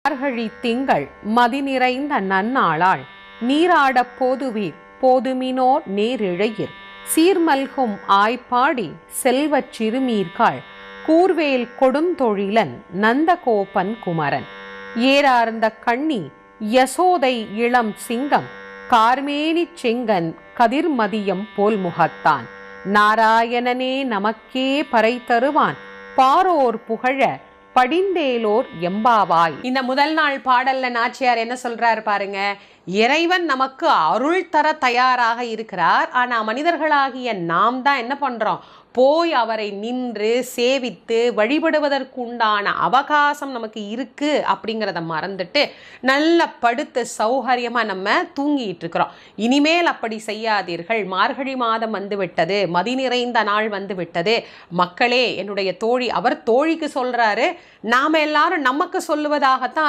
மார்கழி திங்கள் மதி நிறைந்த நன்னாளாள் நீராடப் போதுவீர் போதுமினோர் நேரிழையிர் சீர்மல்கும் ஆய்ப்பாடி செல்வச் சிறுமீர்காள் கூர்வேல் கொடுந்தொழிலன் நந்தகோபன் குமரன் ஏறார்ந்த கண்ணி யசோதை இளம் சிங்கம் கார்மேனிச் செங்கன் கதிர்மதியம் போல் முகத்தான் நாராயணனே நமக்கே பறை தருவான் பாரோர் புகழ படிந்தேலோர் எம்பாவாய். இந்த முதல் நாள் பாடல்ல நாச்சியார் என்ன சொல்றாரு பாருங்க. இறைவன் நமக்கு அருள் தர தயாராக இருக்கிறார். ஆனா மனிதர்களாகிய நாம் தான் என்ன பண்றோம், போய் அவரை நின்று சேவித்து வழிபடுவதற்கு உண்டான அவகாசம் நமக்கு இருக்கு அப்படிங்கிறத மறந்துட்டு நல்ல படுத்து சௌகரியமா நம்ம தூங்கிட்டு இருக்கிறோம். இனிமேல் அப்படி செய்யாதீர்கள். மார்கழி மாதம் வந்து விட்டது, மதி நிறைந்த நாள் வந்து விட்டது. மக்களே, என்னுடைய தோழி, அவர் தோழிக்கு சொல்றாரு, நாம எல்லாரும் நமக்கு சொல்லுவதாகத்தான் அதை